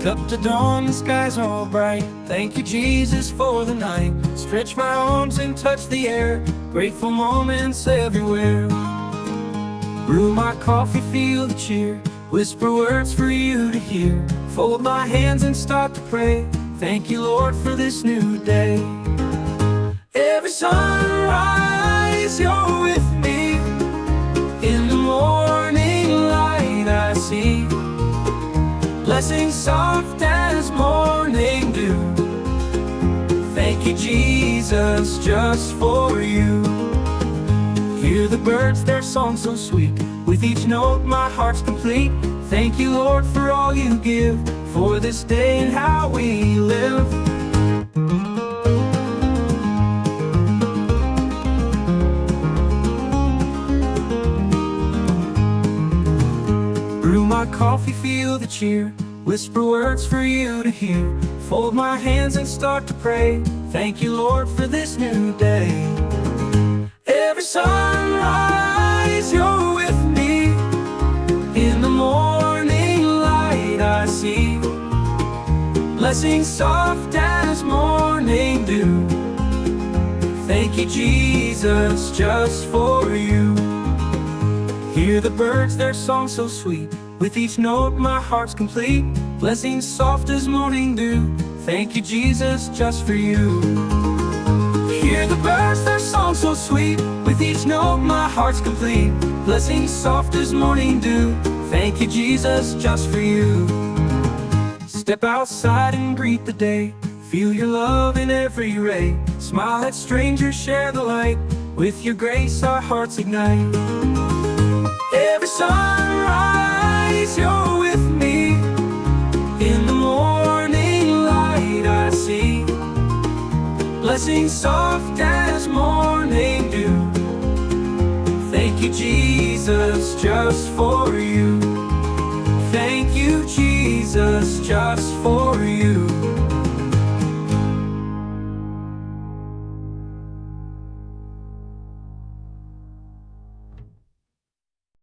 Wake up to dawn, the sky's all bright. Thank you, Jesus, for the night. Stretch my arms and touch the air. Grateful moments everywhere. Brew my coffee, feel the cheer. Whisper words for you to hear. Fold my hands and start to pray. Thank you, Lord, for this new day. Every sunrise, you're with me. In the morning light I see blessings soft as morning dew. Thank you, Jesus, just for you. Hear the birds, their song so sweet. With each note my heart's complete. Thank you, Lord, for all you give, for this day and how we live. Brew my coffee, feel the cheer. Whisper words for you to hear. Fold my hands and start to pray. Thank you, Lord, for this new day. Every sunrise, you're with me. In the morning light I see blessings soft as morning dew. Thank you, Jesus, just for you. Hear the birds, their song so sweet. With each note my heart's complete. Blessings soft as morning dew. Thank you, Jesus, just for you. Hear the birds, their song so sweet. With each note my heart's complete. Blessings soft as morning dew. Thank you, Jesus, just for you. Step outside and greet the day. Feel your love in every ray. Smile at strangers, share the light. With your grace our hearts ignite. Every sunrise, you're with me. In the morning light I see blessings soft as morning dew. Thank you, Jesus, just for you. Thank you, Jesus, just for you.